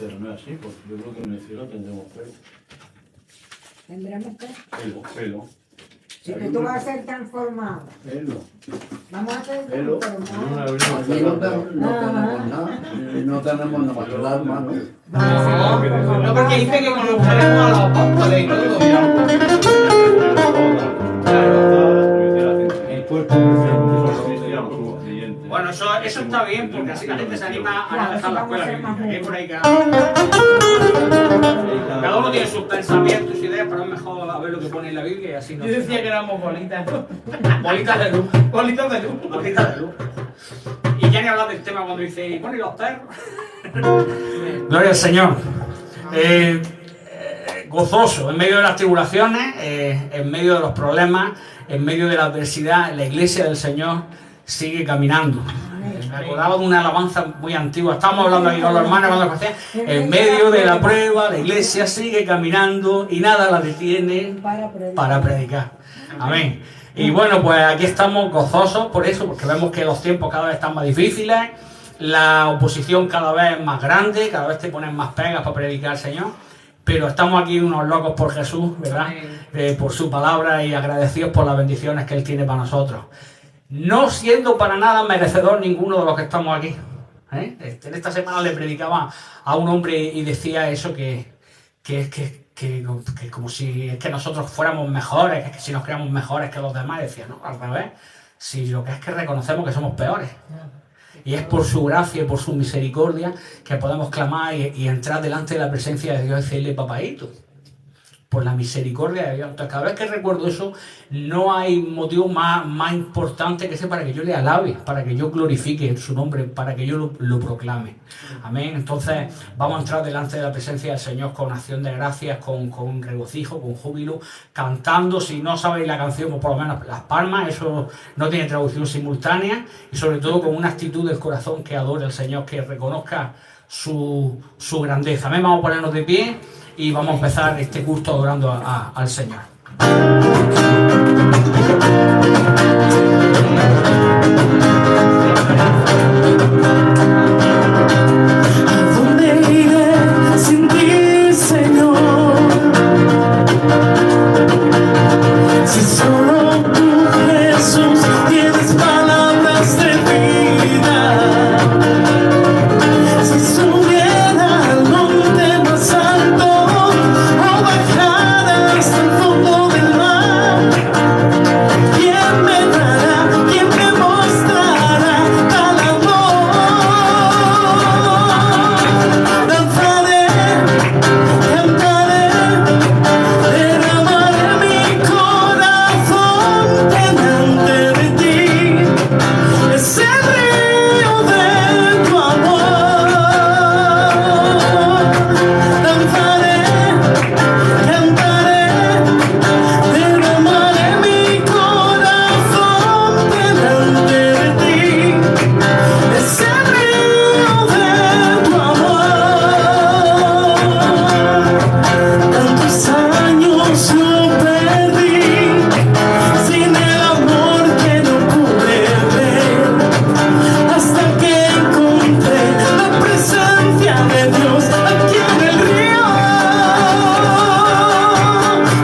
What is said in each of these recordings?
Pero no es así, porque yo creo que en el cielo tendremos pelo. ¿Tendremos qué? Pelo. Si que tú vas a ser transformado. Pelo. Vamos a ser Pelo. transformados. Aquí no tenemos nada. No tenemos nada más que el alma, ¿no? No, porque dice que conoceremos a los apóstoles y todo. El cuerpo son cristianos, somos creyentes. Bueno, eso está bien, porque así la gente se anima a dejar la escuela bíblica. Que es por ahí cada uno tiene sus pensamientos y ideas, pero es mejor a ver lo que pone en la Biblia y así no. Yo decía que éramos bolitas. Bolitas de luz. Bolitas de luz. Bolitas de luz. Y ya ni hablar del tema cuando dice, ¿y bueno, y los perros? Gloria al Señor. Gozoso, en medio de las tribulaciones, en medio de los problemas, en medio de la adversidad, la iglesia del Señor sigue caminando. Me acordaba de una alabanza muy antigua. Estábamos hablando aquí con los hermanos cuando decían, en medio de la prueba, la iglesia sigue caminando y nada la detiene para predicar. Amén. Y bueno, pues aquí estamos gozosos por eso, porque vemos que los tiempos cada vez están más difíciles, la oposición cada vez es más grande, cada vez te ponen más pegas para predicar al Señor. Pero estamos aquí unos locos por Jesús, ¿verdad? Por su palabra y agradecidos por las bendiciones que Él tiene para nosotros. No siendo para nada merecedor ninguno de los que estamos aquí. En esta semana le predicaba a un hombre y decía eso, que como si es que nosotros fuéramos mejores, que si nos creamos mejores que los demás. Y decía, no, al revés. Si lo que es que reconocemos que somos peores. Y es por su gracia y por su misericordia que podemos clamar y entrar delante de la presencia de Dios y decirle, papaíto, por la misericordia de Dios. Entonces, cada vez que recuerdo eso, no hay motivo más importante que ese para que yo le alabe, para que yo glorifique su nombre, para que yo lo proclame. Amén. Entonces, vamos a entrar delante de la presencia del Señor con acción de gracias, con regocijo, con júbilo, cantando. Si no sabéis la canción, pues por lo menos las palmas, eso no tiene traducción simultánea, y sobre todo con una actitud del corazón que adore al Señor, que reconozca su grandeza. Amén. Vamos a ponernos de pie y vamos a empezar este culto adorando al Señor. ¿A dónde iré sin ti, Señor? Si solo tú, Jesús, tienes palabras de vida. Si subiera al monte más alto o bajara hasta el fondo del mar, ¿quién me dará, quién me mostrará tal amor? Danzaré, cantaré, derramaré mi corazón delante de ti. Es el río de tu amor. Danzaré, cantaré, derramaré mi corazón delante de ti. Es el río de tu amor. Tantos años yo perdí sin el amor que no pude ver, hasta que encontré la presencia de Dios aquí en el río.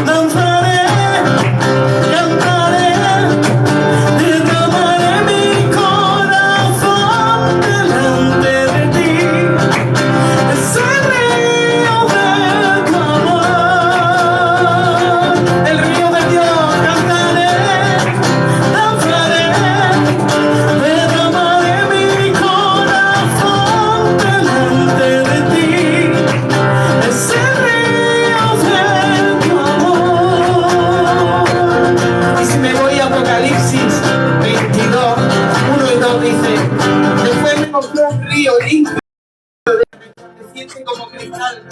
Danzaré, cantaré, derramaré mi corazón delante de ti. Es el río de tu amor, el río de Dios. Cantaré, danzaré, derramaré mi corazón delante de ti. Es el río de tu amor. Y si me voy a Apocalipsis 22, 1 y 2 dice, después me mostró un río limpio, resplandeciente como cristal,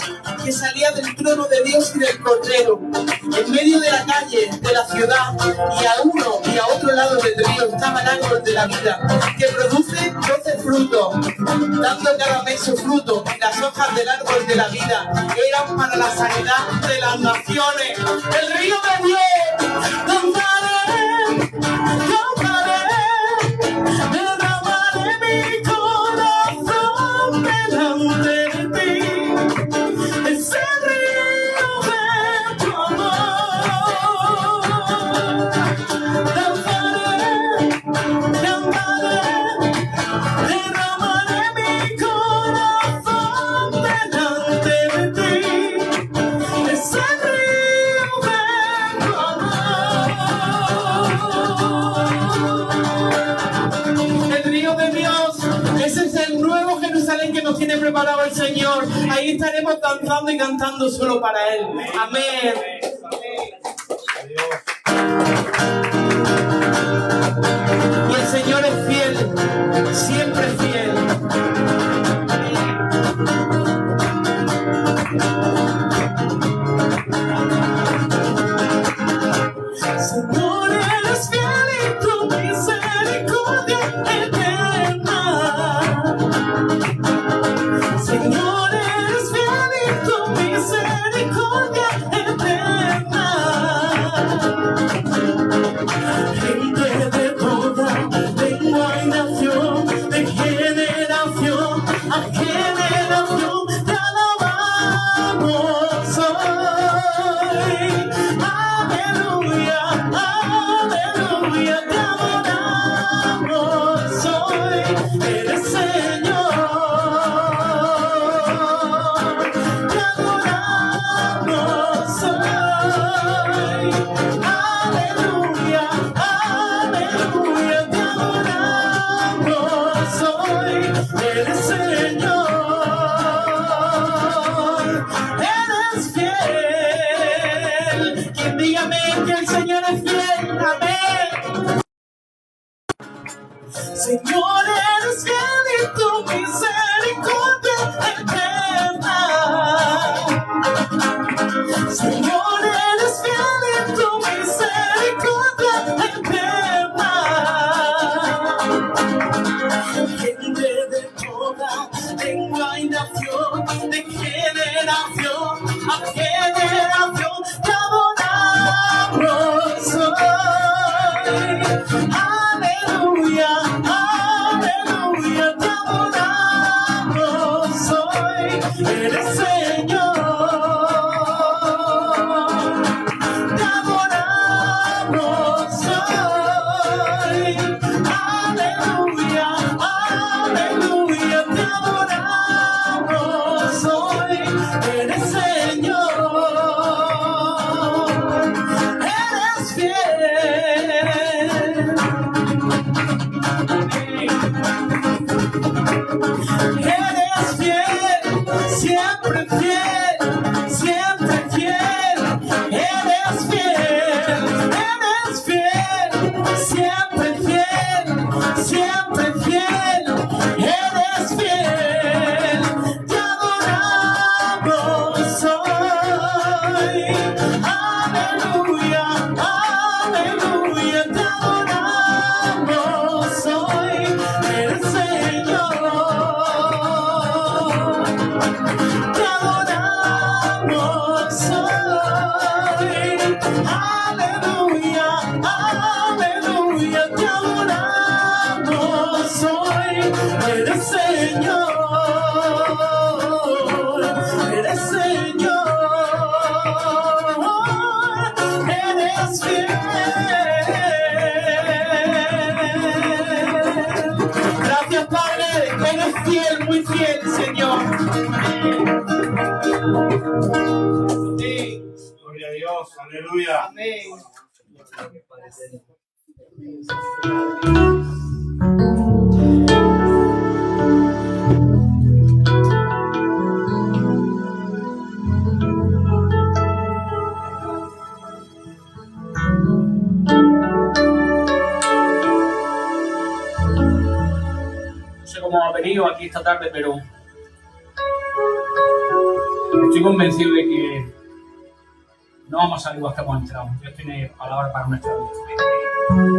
que salía del trono de Dios y del Cordero, en medio de la calle de la ciudad, y a uno y a otro lado del río estaba el árbol de la vida, que produce 12 frutos, dando cada mes su fruto, y las hojas del árbol de la vida eran para la sanidad de las naciones. El río de Dios. Danzaré, cantaré, derramaré mi corazón delante de ti. Jerusalén que nos tiene preparado el Señor. Ahí estaremos danzando y cantando solo para Él. Amén. Y el Señor es fiel, siempre fiel. Señor, eres fiel y tu misericordia eterna. Señor, eres fiel y tu misericordia eterna. Gente de toda lengua y nación, de generación a generación, te alabamos hoy. Aleluya, aleluya, te adoramos hoy. Eres Señor, te adoramos hoy. Aleluya, aleluya, te adoramos hoy. Eres Señor, eres fiel. Quien diga amén, que el Señor es fiel, amén. Señor, eres fiel y tu misericordia eterna. Señor, eres fiel y tu misericordia eterna. Gente de toda lengua y nación, de generación a generación, te adoramos hoy. Aleluya, aleluya, te adoramos hoy. Eres Señor, te adoramos hoy. Aleluya, aleluya, te adoramos hoy. Eres Señor, eres fiel. Eres fiel, siempre fiel, siempre fiel. Eres fiel, siempre fiel, siempre fiel. Eres fiel, te adoramos hoy. Aleluya, aleluya, te adoramos hoy. Eres Señor, te adoramos hoy. Aleluya, aleluya, te adoramos hoy. Eres Señor, eres Señor, eres fiel. Gracias, Padre, eres fiel, muy fiel, Señor. Gloria a Dios, aleluya. Amén. No sé cómo ha venido aquí esta tarde, pero estoy convencido de que no vamos a salir igual que hemos entrado. Dios tiene palabras para nuestra vida.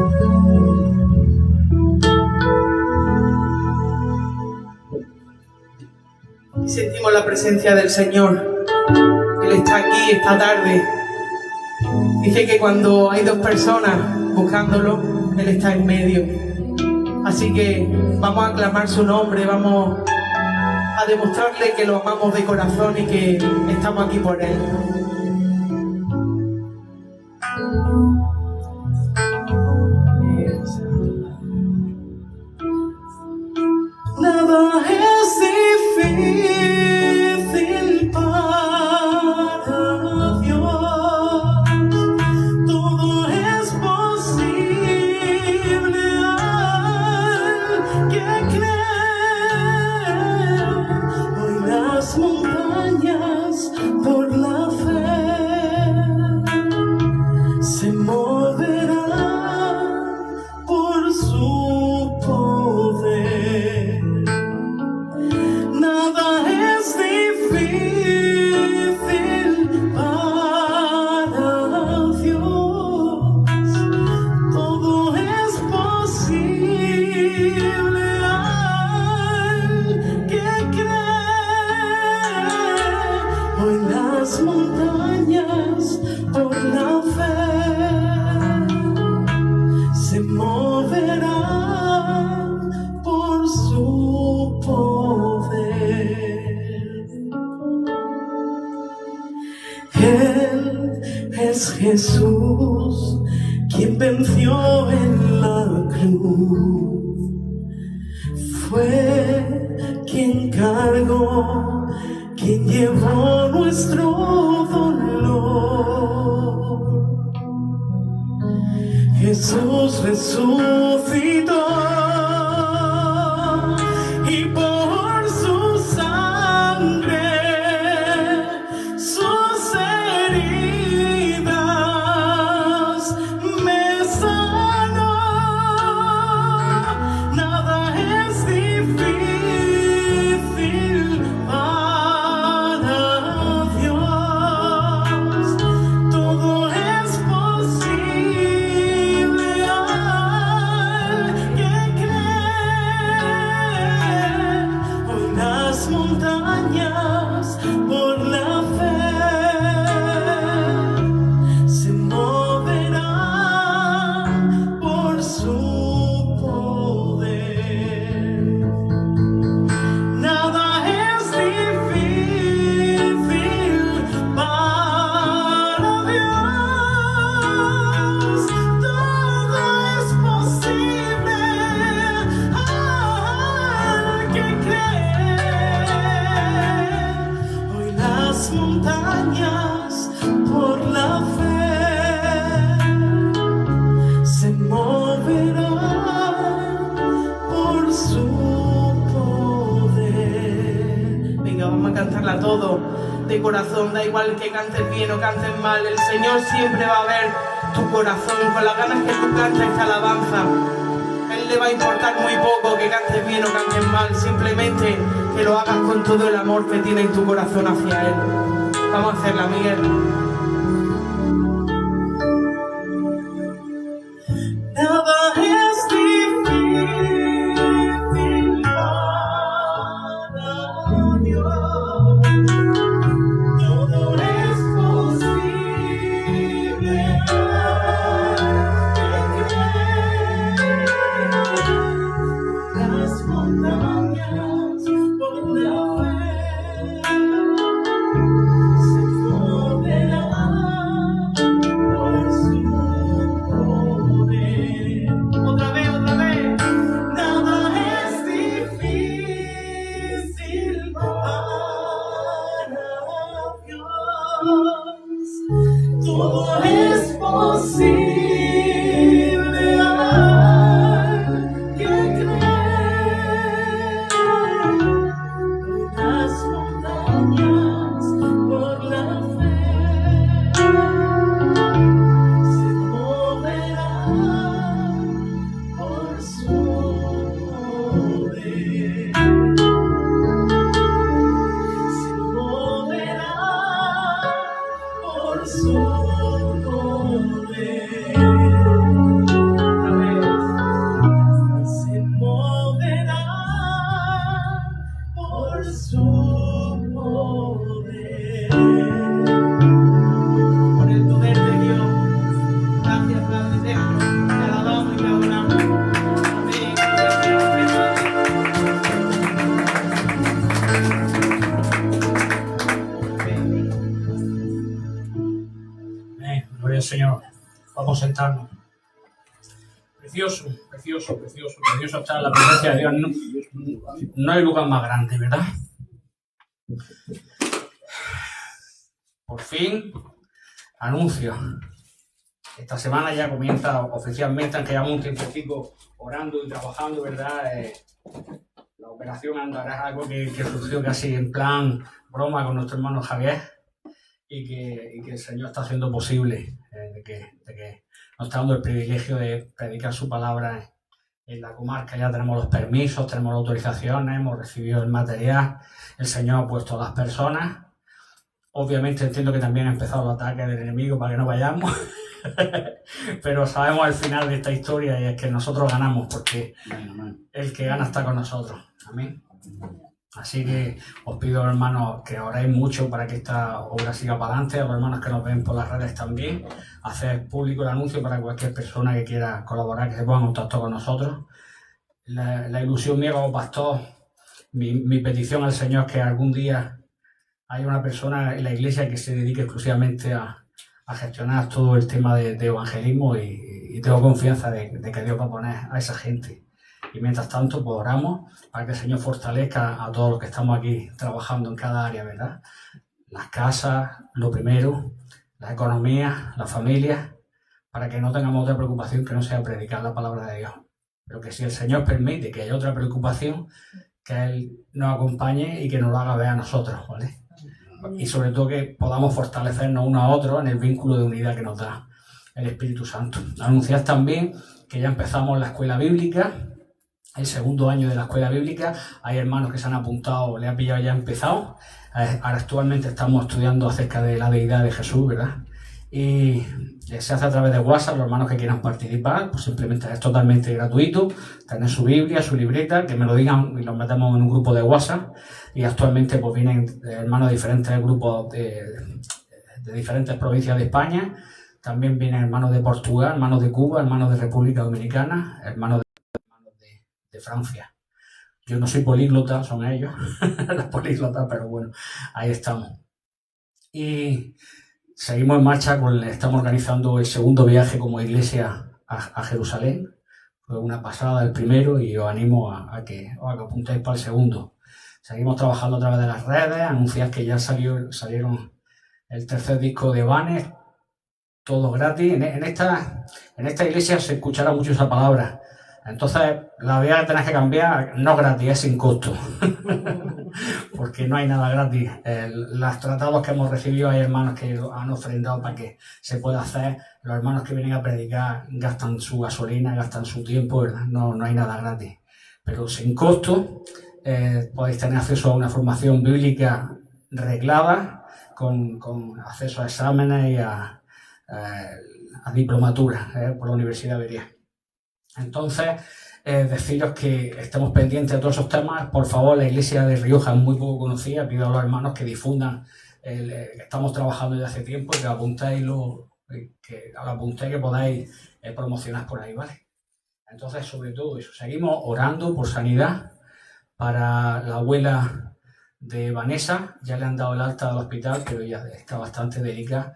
Y sentimos la presencia del Señor. Él está aquí esta tarde. Dice que cuando hay dos personas buscándolo, Él está en medio. Así que vamos a aclamar su nombre, vamos a demostrarle que lo amamos de corazón y que estamos aquí por Él. Nada es difícil para Dios, todo es posible al que cree. las montañas por la fe se moverán por su poder. Nada es difícil para Dios, todo es posible al que cree. Hoy las montañas por la fe se moverán por su poder. Él es Jesús, quien venció en la cruz. Fue quien cargó, quien llevó nuestro dolor. Jesús resucitó y por su sangre, sus heridas me sanó. Nada es difícil para Dios, todo es posible al que cree. Hoy las montañas por la fe se moverán por su poder. Nada es difícil para Dios, todo es posible al que cree. Hoy las montañas por la fe se moverán por su poder. Venga, vamos a cantarla todo de corazón, da igual que cantes bien o cantes mal, el Señor siempre va a ver tu corazón, con las ganas que tú cantes esta alabanza. Él le va a importar muy poco que cantes bien o cantes mal, simplemente que lo hagas con todo el amor que tiene en tu corazón hacia Él. Vamos a hacerla, Miguel. Nada es difícil para Dios, todo es posible al que cree. Las montañas por la fe se moverán por su poder. Otra vez, otra vez. Nada es difícil para Dios, todo es posible al que cree. Las montañas por la fe se moverán por su poder. Se moverán por su poder. Otra vez. Se moverán por su poder. Por el poder de Dios. Gracias, Padre eterno. Te alabamos y te adoramos. Amén. Gloria al Señor. Vamos a sentarnos. Precioso, precioso, precioso, precioso estar en la presencia de Dios. No hay lugar más grande, ¿verdad? Por fin, anuncio. Esta semana ya comienza oficialmente, aunque llevamos un tiempecito orando y trabajando, ¿verdad? La operación Andará es algo que surgió casi en plan broma con nuestro hermano Javier y que el Señor está haciendo posible, de que nos está dando el privilegio de predicar su palabra en la comarca. Ya tenemos los permisos, tenemos las autorizaciones, hemos recibido el material, el Señor ha puesto a las personas. Obviamente entiendo que también ha empezado el ataque del enemigo para que no vayamos, pero sabemos al final de esta historia y es que nosotros ganamos porque el que gana está con nosotros. Amén. Así que os pido, hermanos, que oréis mucho para que esta obra siga para adelante. A los hermanos que nos ven por las redes también, hacer público el anuncio para cualquier persona que quiera colaborar, que se ponga en contacto con nosotros. La ilusión mía como pastor, mi petición al Señor es que algún día haya una persona en la iglesia que se dedique exclusivamente a gestionar todo el tema de evangelismo y tengo confianza de que Dios va a poner a esa gente. Y mientras tanto, pues oramos para que el Señor fortalezca a todos los que estamos aquí trabajando en cada área, ¿verdad? Las casas, lo primero, la economía, la familia, para que no tengamos otra preocupación que no sea predicar la palabra de Dios. Pero que si el Señor permite que haya otra preocupación, que Él nos acompañe y que nos lo haga ver a nosotros, ¿vale? Y sobre todo que podamos fortalecernos unos a otros en el vínculo de unidad que nos da el Espíritu Santo. Anunciar también que ya empezamos la escuela bíblica, el segundo año de la escuela bíblica. Hay hermanos que se han apuntado, le ha pillado ya empezado. Ahora actualmente estamos estudiando acerca de la deidad de Jesús, ¿verdad? Y se hace a través de WhatsApp. Los hermanos que quieran participar, pues simplemente es totalmente gratuito. Tener su Biblia, su libreta, que me lo digan y los metemos en un grupo de WhatsApp. Y actualmente pues vienen hermanos de diferentes grupos de diferentes provincias de España. También vienen hermanos de Portugal, hermanos de Cuba, hermanos de República Dominicana, hermanos de Francia. Yo no soy políglota, son ellos, los políglotas, pero bueno, ahí estamos. Y seguimos en marcha, estamos organizando el segundo viaje como iglesia a Jerusalén. Fue una pasada el primero y os animo a que apuntéis para el segundo. Seguimos trabajando a través de las redes, anunciar que ya salieron el tercer disco de Vanes, todo gratis. En esta iglesia se escuchará mucho esa palabra. Entonces, la vida que tenés que cambiar, no gratis, es sin costo. Porque no hay nada gratis. Los tratados que hemos recibido, hay hermanos que han ofrendado para que se pueda hacer. Los hermanos que vienen a predicar gastan su gasolina, gastan su tiempo, ¿verdad? No hay nada gratis. Pero sin costo, podéis tener acceso a una formación bíblica reglada, con acceso a exámenes y a diplomaturas por la Universidad de Berea. Entonces, deciros que estemos pendientes de todos esos temas. Por favor, la iglesia de Rioja es muy poco conocida. Pido a los hermanos que difundan. Estamos trabajando desde hace tiempo y que apuntéis que podáis promocionar por ahí, ¿vale? Entonces, sobre todo eso, seguimos orando por sanidad para la abuela de Vanessa. Ya le han dado el alta al hospital, pero ella está bastante delicada.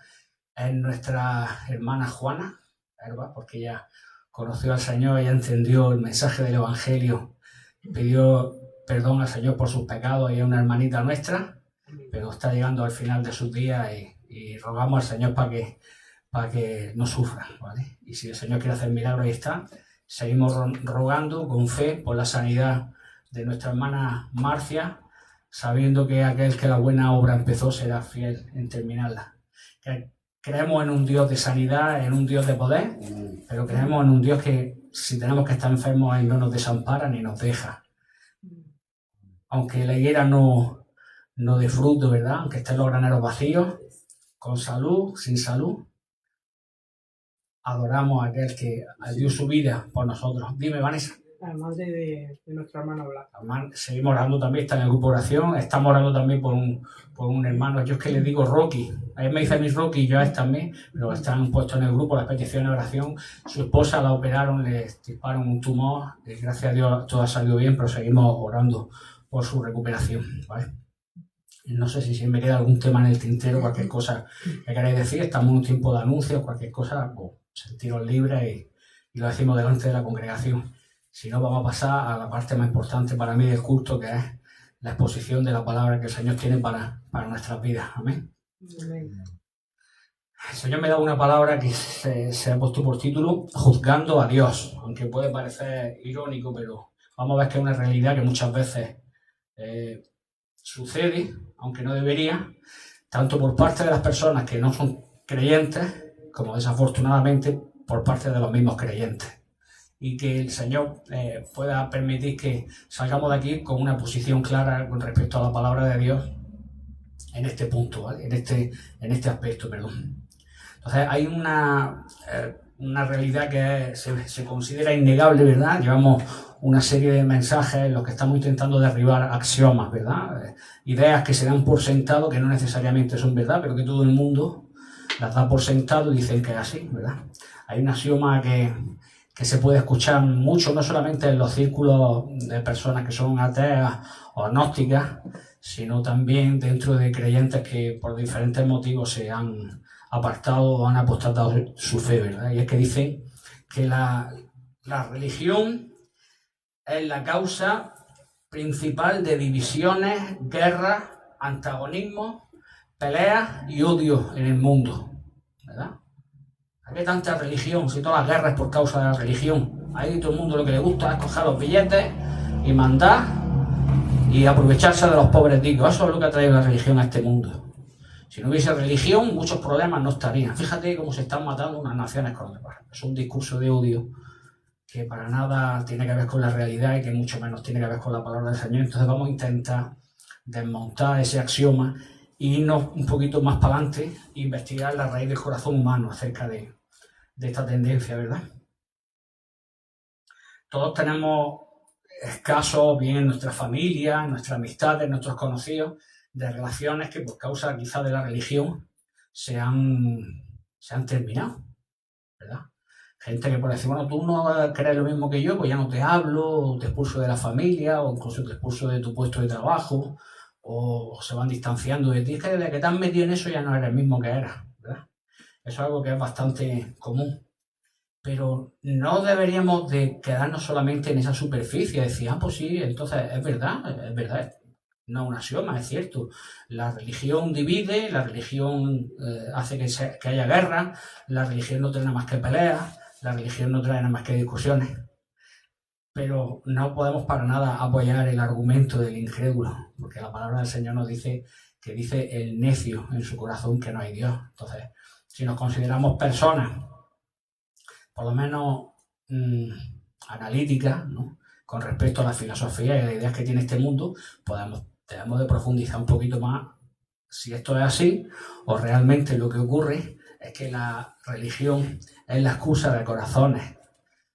Es nuestra hermana Juana, ¿verdad? Porque ella conoció al Señor, ella entendió el mensaje del Evangelio, pidió perdón al Señor por sus pecados. Ella es una hermanita nuestra, pero está llegando al final de sus días y rogamos al Señor para que no sufra, ¿vale? Y si el Señor quiere hacer milagros, ahí está. Seguimos rogando con fe por la sanidad de nuestra hermana Marcia, sabiendo que aquel que la buena obra empezó será fiel en terminarla. Creemos en un Dios de sanidad, en un Dios de poder, pero creemos en un Dios que si tenemos que estar enfermos, Él no nos desampara ni nos deja. Aunque la higuera no dé fruto, ¿verdad? Aunque estén los graneros vacíos, con salud, sin salud, adoramos a aquel que dio su vida por nosotros. Dime, Vanessa. La madre de nuestra hermana Blanca. Seguimos orando también, está en el grupo de oración. Estamos orando también por un hermano. Yo es que le digo Rocky. A él me dice mi Rocky y yo a él también, pero están puestos en el grupo las peticiones de oración. Su esposa la operaron, le extirparon un tumor. Gracias a Dios todo ha salido bien, pero seguimos orando por su recuperación, ¿vale? No sé si me queda algún tema en el tintero, cualquier cosa que queráis decir. Estamos en un tiempo de anuncios, cualquier cosa, pues, sentiros libres y lo decimos delante de la congregación. Si no, vamos a pasar a la parte más importante para mí del culto, que es la exposición de la palabra que el Señor tiene para nuestras vidas. Amén. Amén. El Señor me da una palabra que se ha puesto por título Juzgando a Dios, aunque puede parecer irónico, pero vamos a ver que es una realidad que muchas veces sucede, aunque no debería, tanto por parte de las personas que no son creyentes, como desafortunadamente por parte de los mismos creyentes. Y que el Señor pueda permitir que salgamos de aquí con una posición clara con respecto a la palabra de Dios en este punto, ¿vale? en este aspecto, perdón. Entonces hay una realidad que se considera innegable, ¿verdad? Llevamos una serie de mensajes en los que estamos intentando derribar axiomas, ¿verdad? Ideas que se dan por sentado, que no necesariamente son verdad, pero que todo el mundo las da por sentado y dicen que es así, ¿verdad? Hay un axioma que se puede escuchar mucho, no solamente en los círculos de personas que son ateas o agnósticas, sino también dentro de creyentes que por diferentes motivos se han apartado o han apostatado su fe, ¿verdad? Y es que dicen que la religión es la causa principal de divisiones, guerras, antagonismos, peleas y odio en el mundo, ¿verdad? ¿A qué tanta religión? Si todas las guerras es por causa de la religión. Ahí todo el mundo lo que le gusta es coger los billetes y mandar y aprovecharse de los pobres ricos. Eso es lo que ha traído la religión a este mundo. Si no hubiese religión, muchos problemas no estarían. Fíjate cómo se están matando unas naciones con otras. Es un discurso de odio que para nada tiene que ver con la realidad y que mucho menos tiene que ver con la palabra del Señor. Entonces vamos a intentar desmontar ese axioma e irnos un poquito más para adelante e investigar la raíz del corazón humano acerca de esta tendencia, ¿verdad? Todos tenemos casos, bien en nuestra familia, en nuestras amistades, en nuestros conocidos, de relaciones que por causa quizá de la religión se han terminado, ¿verdad? Gente que por decir, bueno, tú no crees lo mismo que yo, pues ya no te hablo, o te expulso de la familia, o incluso te expulso de tu puesto de trabajo, o se van distanciando de ti. Es que desde que te has metido en eso ya no eres el mismo que eras, ¿verdad? Eso es algo que es bastante común. Pero no deberíamos de quedarnos solamente en esa superficie, decir, pues sí, entonces es verdad, no es un axioma, es cierto. La religión divide, la religión hace que haya guerra, la religión no trae nada más que peleas, la religión no trae nada más que discusiones. Pero no podemos para nada apoyar el argumento del incrédulo, porque la palabra del Señor nos dice que dice el necio en su corazón que no hay Dios. Entonces, si nos consideramos personas por lo menos analíticas, ¿no?, con respecto a la filosofía y a las ideas que tiene este mundo, debemos de profundizar un poquito más si esto es así o realmente lo que ocurre es que la religión es la excusa de corazones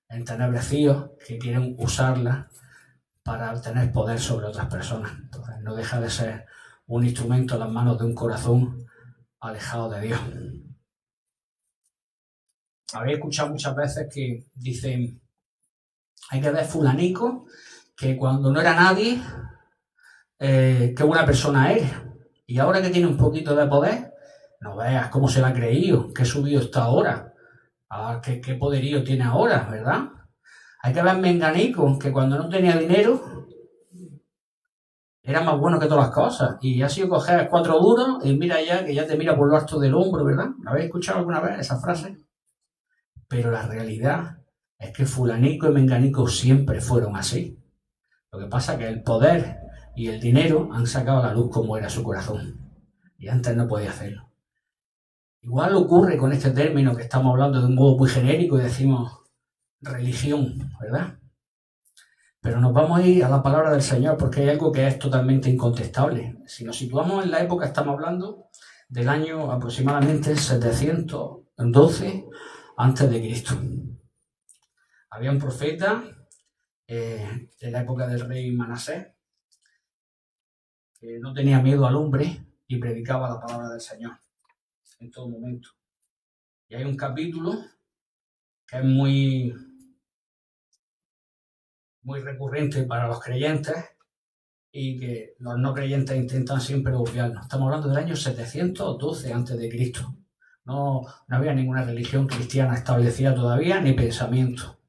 entenebrecidos que quieren usarla para obtener poder sobre otras personas. Entonces no deja de ser un instrumento en las manos de un corazón alejado de Dios. Habéis escuchado muchas veces que dicen, hay que ver fulanico, que cuando no era nadie, qué buena persona eres. Y ahora que tiene un poquito de poder, no veas cómo se la ha creído, qué subido está ahora, qué poderío tiene ahora, ¿verdad? Hay que ver menganico, que cuando no tenía dinero, era más bueno que todas las cosas. Y ha sido coger 4 duros y mira ya, que ya te mira por lo alto del hombro, ¿verdad? ¿Habéis escuchado alguna vez esa frase? Pero la realidad es que fulanico y menganico siempre fueron así. Lo que pasa es que el poder y el dinero han sacado a la luz cómo era su corazón. Y antes no podía hacerlo. Igual ocurre con este término que estamos hablando de un modo muy genérico y decimos religión, ¿verdad? Pero nos vamos a ir a la palabra del Señor porque hay algo que es totalmente incontestable. Si nos situamos en la época, estamos hablando del año aproximadamente 712 antes de Cristo. Había un profeta en la época del rey Manasés que no tenía miedo al hombre y predicaba la palabra del Señor en todo momento. Y hay un capítulo que es muy recurrente para los creyentes y que los no creyentes intentan siempre obviarnos. Estamos hablando del año 712 a.C. No había ninguna religión cristiana establecida todavía, ni pensamiento.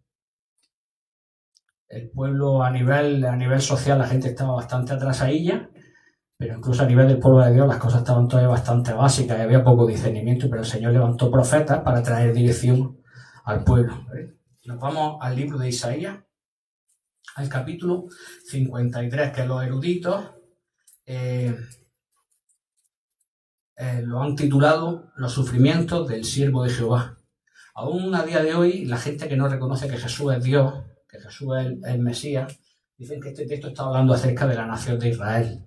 El pueblo a nivel social, la gente estaba bastante atrasadilla, pero incluso a nivel del pueblo de Dios las cosas estaban todavía bastante básicas y había poco discernimiento, pero el Señor levantó profetas para traer dirección al pueblo. Nos vamos al libro de Isaías, al capítulo 53, que los eruditos lo han titulado Los sufrimientos del siervo de Jehová. Aún a día de hoy, la gente que no reconoce que Jesús es Dios, que Jesús es el Mesías, dicen que este texto está hablando acerca de la nación de Israel.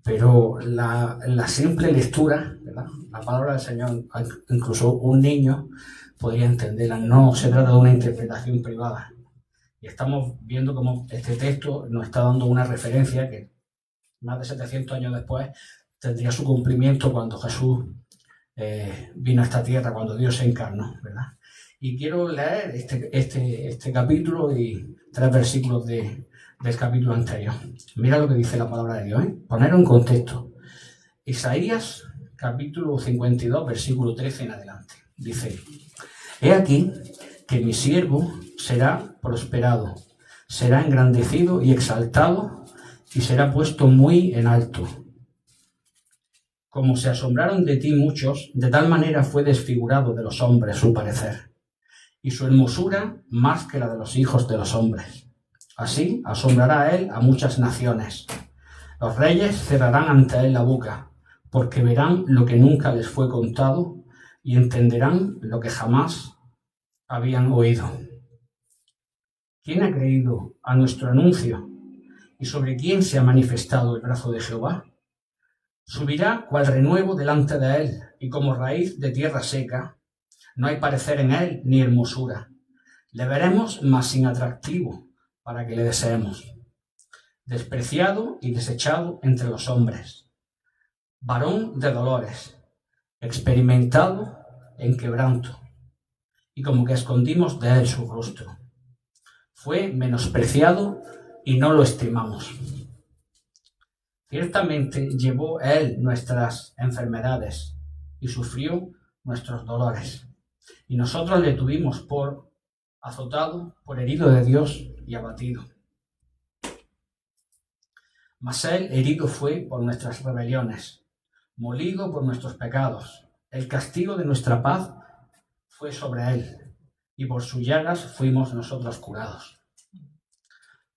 Pero la simple lectura, ¿verdad?, la palabra del Señor, incluso un niño podría entenderla. No se trata de una interpretación privada. Y estamos viendo cómo este texto nos está dando una referencia que más de 700 años después tendría su cumplimiento cuando Jesús vino a esta tierra, cuando Dios se encarnó, ¿verdad? Y quiero leer este capítulo y 3 versículos del capítulo anterior. Mira lo que dice la palabra de Dios, ¿eh? Ponerlo en contexto. Isaías, capítulo 52, versículo 13 en adelante. Dice: He aquí que mi siervo será prosperado, será engrandecido y exaltado, y será puesto muy en alto. Como se asombraron de ti muchos, de tal manera fue desfigurado de los hombres su parecer, y su hermosura más que la de los hijos de los hombres. Así asombrará él a muchas naciones. Los reyes cerrarán ante él la boca, porque verán lo que nunca les fue contado y entenderán lo que jamás habían oído. ¿Quién ha creído a nuestro anuncio? ¿Y sobre quién se ha manifestado el brazo de Jehová? Subirá cual renuevo delante de él, y como raíz de tierra seca. No hay parecer en él ni hermosura. Le veremos, mas sin atractivo, para que le deseemos. Despreciado y desechado entre los hombres. Varón de dolores, experimentado en quebranto. Y como que escondimos de él su rostro. Fue menospreciado y no lo estimamos. Ciertamente llevó él nuestras enfermedades y sufrió nuestros dolores. Y nosotros le tuvimos por azotado, por herido de Dios y abatido. Mas él herido fue por nuestras rebeliones, molido por nuestros pecados. El castigo de nuestra paz fue sobre él, y por sus llagas fuimos nosotros curados.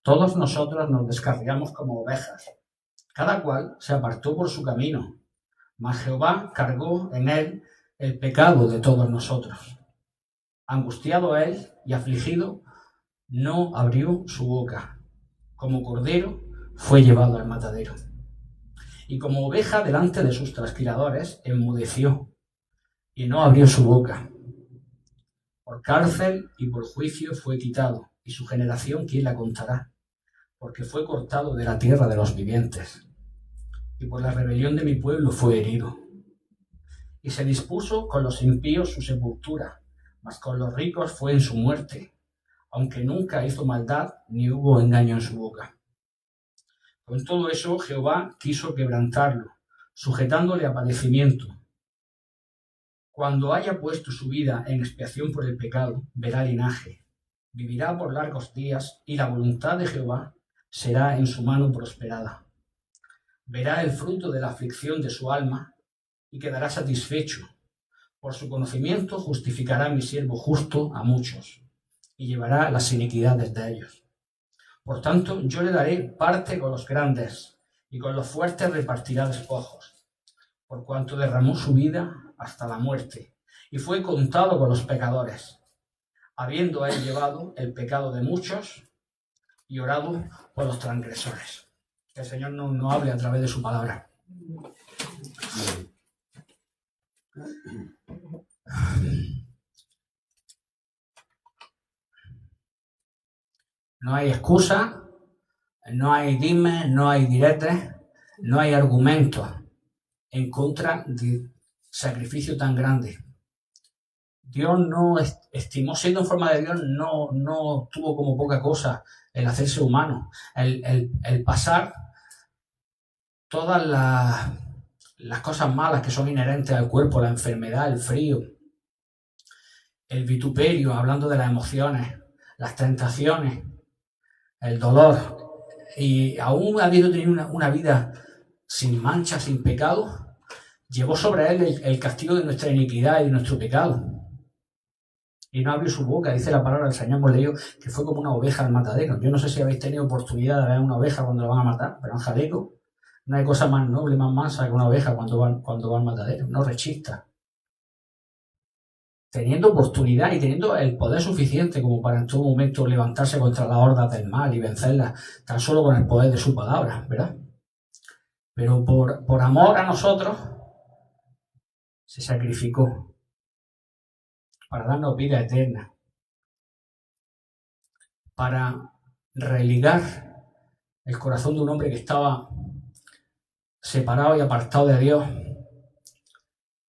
Todos nosotros nos descarriamos como ovejas, cada cual se apartó por su camino, mas Jehová cargó en él el pecado de todos nosotros. Angustiado él y afligido, no abrió su boca. Como cordero fue llevado al matadero. Y como oveja delante de sus trasquiladores, enmudeció y no abrió su boca. Por cárcel y por juicio fue quitado, y su generación, ¿quién la contará? Porque fue cortado de la tierra de los vivientes, y por la rebelión de mi pueblo fue herido. Y se dispuso con los impíos su sepultura, mas con los ricos fue en su muerte, aunque nunca hizo maldad ni hubo engaño en su boca. Con todo eso Jehová quiso quebrantarlo, sujetándole a padecimiento. Cuando haya puesto su vida en expiación por el pecado, verá linaje, vivirá por largos días, y la voluntad de Jehová será en su mano prosperada. Verá el fruto de la aflicción de su alma y quedará satisfecho. Por su conocimiento justificará mi siervo justo a muchos y llevará las iniquidades de ellos. Por tanto, yo le daré parte con los grandes y con los fuertes repartirá despojos, por cuanto derramó su vida hasta la muerte y fue contado con los pecadores, habiendo él llevado el pecado de muchos y orado por los transgresores. Que el Señor nos hable a través de su palabra. No hay excusa, no hay dime, no hay diretes, no hay argumentos en contra de sacrificio tan grande. Dios no estimó, siendo en forma de Dios, no tuvo como poca cosa el hacerse humano, el pasar todas las cosas malas que son inherentes al cuerpo, la enfermedad, el frío, el vituperio, hablando de las emociones, las tentaciones, el dolor, y aún habiendo tenido una vida sin mancha, sin pecado, llevó sobre él el castigo de nuestra iniquidad y de nuestro pecado. y no abrió su boca. Dice la palabra del Señor, hemos leído que fue como una oveja al matadero. Yo no sé si habéis tenido oportunidad de ver una oveja cuando la van a matar, pero en jaleco no hay cosa más noble, más mansa que una oveja cuando va al matadero, no rechista. Teniendo oportunidad y teniendo el poder suficiente como para en todo momento levantarse contra las hordas del mal y vencerlas tan solo con el poder de su palabra, ¿verdad? Pero por amor a nosotros se sacrificó para darnos vida eterna, para religar el corazón de un hombre que estaba separado y apartado de Dios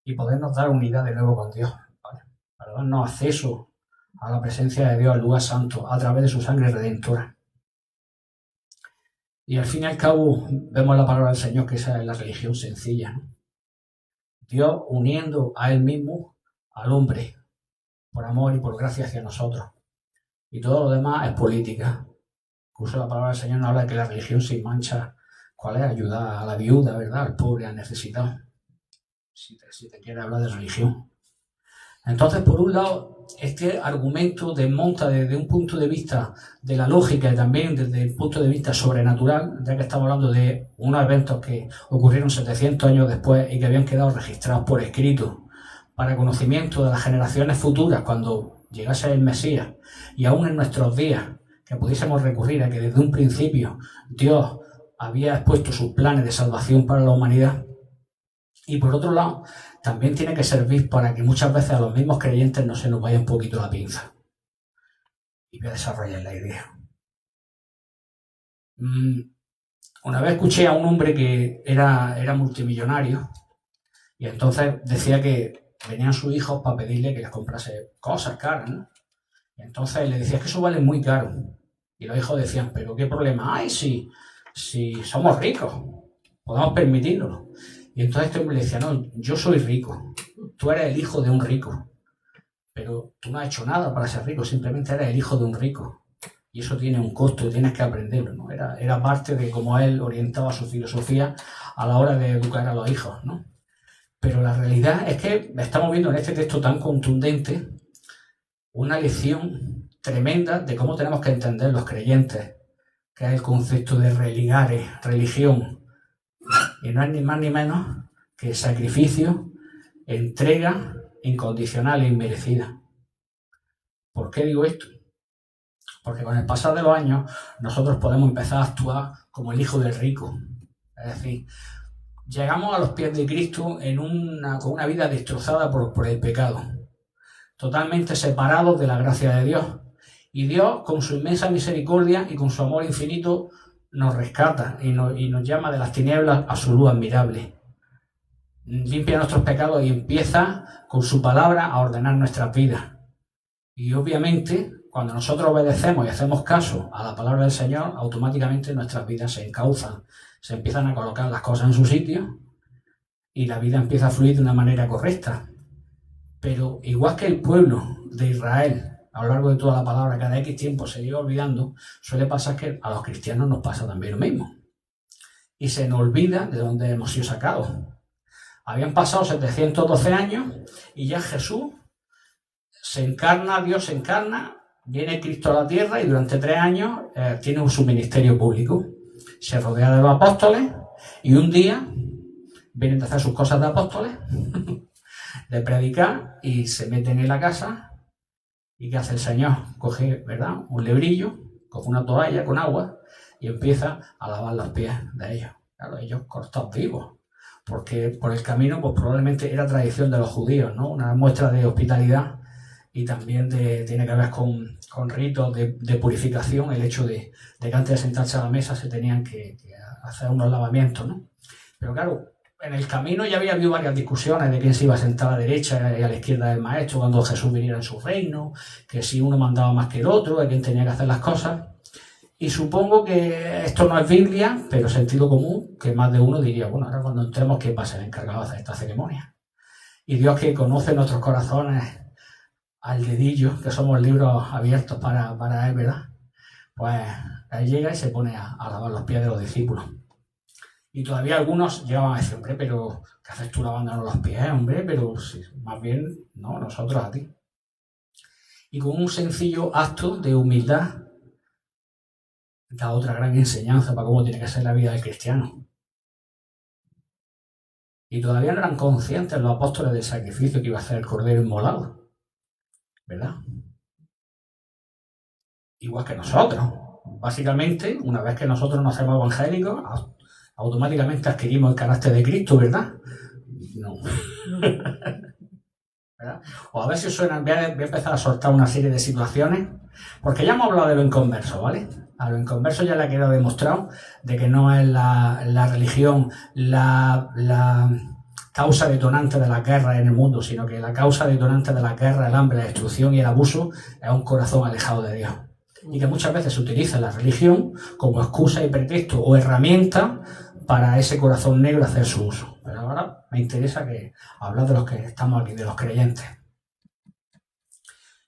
y podernos dar unidad de nuevo con Dios, ¿vale? Para darnos acceso a la presencia de Dios, al lugar santo, a través de su sangre redentora. Y al fin y al cabo vemos la palabra del Señor, que esa es la religión sencilla, ¿no? Dios uniendo a Él mismo al hombre por amor y por gracia hacia nosotros. Y todo lo demás es política. Incluso la palabra del Señor nos habla de que la religión sin mancha, ¿cuál es? Ayudar a la viuda, ¿verdad? Al pobre, al necesitado. Si te quiere hablar de religión. Entonces, por un lado, este argumento desmonta desde un punto de vista de la lógica y también desde el punto de vista sobrenatural, ya que estamos hablando de unos eventos que ocurrieron 700 años después y que habían quedado registrados por escrito para conocimiento de las generaciones futuras cuando llegase el Mesías, y aún en nuestros días, que pudiésemos recurrir a que desde un principio Dios había expuesto sus planes de salvación para la humanidad. Y por otro lado, también tiene que servir para que muchas veces a los mismos creyentes no se nos vaya un poquito la pinza. Y voy a desarrollar la idea. Una vez escuché a un hombre que era multimillonario y entonces decía que venían sus hijos para pedirle que les comprase cosas caras, ¿no? Y entonces le decía, es que eso vale muy caro. Y los hijos decían, pero ¿qué problema hay si somos ricos? Podemos permitírnoslo. Y entonces este hombre le decía, no, yo soy rico, tú eres el hijo de un rico, pero tú no has hecho nada para ser rico, simplemente eres el hijo de un rico. Y eso tiene un costo y tienes que aprenderlo, ¿no? Era parte de cómo él orientaba su filosofía a la hora de educar a los hijos, ¿no? Pero la realidad es que estamos viendo en este texto tan contundente una lección tremenda de cómo tenemos que entender los creyentes, que es el concepto de religare, religión. Y no es ni más ni menos que sacrificio, entrega incondicional e inmerecida. ¿Por qué digo esto? Porque con el pasar de los años nosotros podemos empezar a actuar como el hijo del rico. Es decir, llegamos a los pies de Cristo con una vida destrozada por el pecado, totalmente separados de la gracia de Dios. Y Dios, con su inmensa misericordia y con su amor infinito, nos rescata y nos llama de las tinieblas a su luz admirable. Limpia nuestros pecados y empieza con su palabra a ordenar nuestras vidas. Y obviamente, cuando nosotros obedecemos y hacemos caso a la palabra del Señor, automáticamente nuestras vidas se encauzan, se empiezan a colocar las cosas en su sitio y la vida empieza a fluir de una manera correcta. Pero igual que el pueblo de Israel, a lo largo de toda la palabra, cada X tiempo se iba olvidando, suele pasar que a los cristianos nos pasa también lo mismo. Y se nos olvida de dónde hemos sido sacados. Habían pasado 712 años y ya Jesús se encarna, Dios se encarna, viene Cristo a la tierra y durante 3 años tiene su ministerio público. Se rodea de los apóstoles y un día vienen a hacer sus cosas de apóstoles, de predicar, y se meten en la casa. ¿Y qué hace el Señor? Coge, ¿verdad?, un lebrillo, coge una toalla con agua y empieza a lavar los pies de ellos. Claro, ellos cortados vivos, porque por el camino pues probablemente era tradición de los judíos, ¿no? Una muestra de hospitalidad y también tiene que ver con ritos de purificación, el hecho de que antes de sentarse a la mesa se tenían que hacer unos lavamientos, ¿no? Pero claro, en el camino ya había habido varias discusiones de quién se iba a sentar a la derecha y a la izquierda del maestro cuando Jesús viniera en su reino, que si uno mandaba más que el otro, de quién tenía que hacer las cosas. Y supongo que esto no es Biblia, pero sentido común, que más de uno diría, bueno, ahora cuando entremos, ¿quién va a ser el encargado de hacer esta ceremonia? Y Dios, que conoce nuestros corazones al dedillo, que somos libros abiertos para Él, ¿verdad? Pues Él llega y se pone a lavar los pies de los discípulos. Y todavía algunos llegaban a decir, hombre, pero ¿qué haces tú lavándonos los pies, hombre? Pero sí, más bien, no, nosotros a ti. y con un sencillo acto de humildad da otra gran enseñanza para cómo tiene que ser la vida del cristiano. Y todavía no eran conscientes los apóstoles del sacrificio que iba a hacer el cordero inmolado, ¿verdad? Igual que nosotros. Básicamente, una vez que nosotros nos hacemos evangélicos, automáticamente adquirimos el carácter de Cristo, ¿verdad? No. ¿Verdad? O a ver si os suena, voy a empezar a soltar una serie de situaciones, porque ya hemos hablado de lo inconverso, ¿vale? A lo inconverso ya le ha quedado demostrado de que no es la religión la causa detonante de la guerra en el mundo, sino que la causa detonante de la guerra, el hambre, la destrucción y el abuso es un corazón alejado de Dios. Y que muchas veces se utiliza la religión como excusa y pretexto o herramienta para ese corazón negro hacer su uso. Pero ahora me interesa hablar de los que estamos aquí, de los creyentes.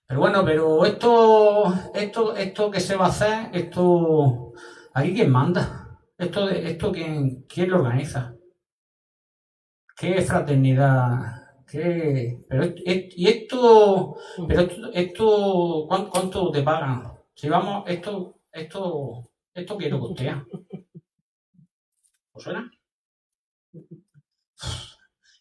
Pero bueno, esto que se va a hacer, ¿aquí quién manda? ¿Quién lo organiza? ¿Qué fraternidad? ¿Cuánto te pagan? Si vamos, esto quiero costear. ¿Os suena?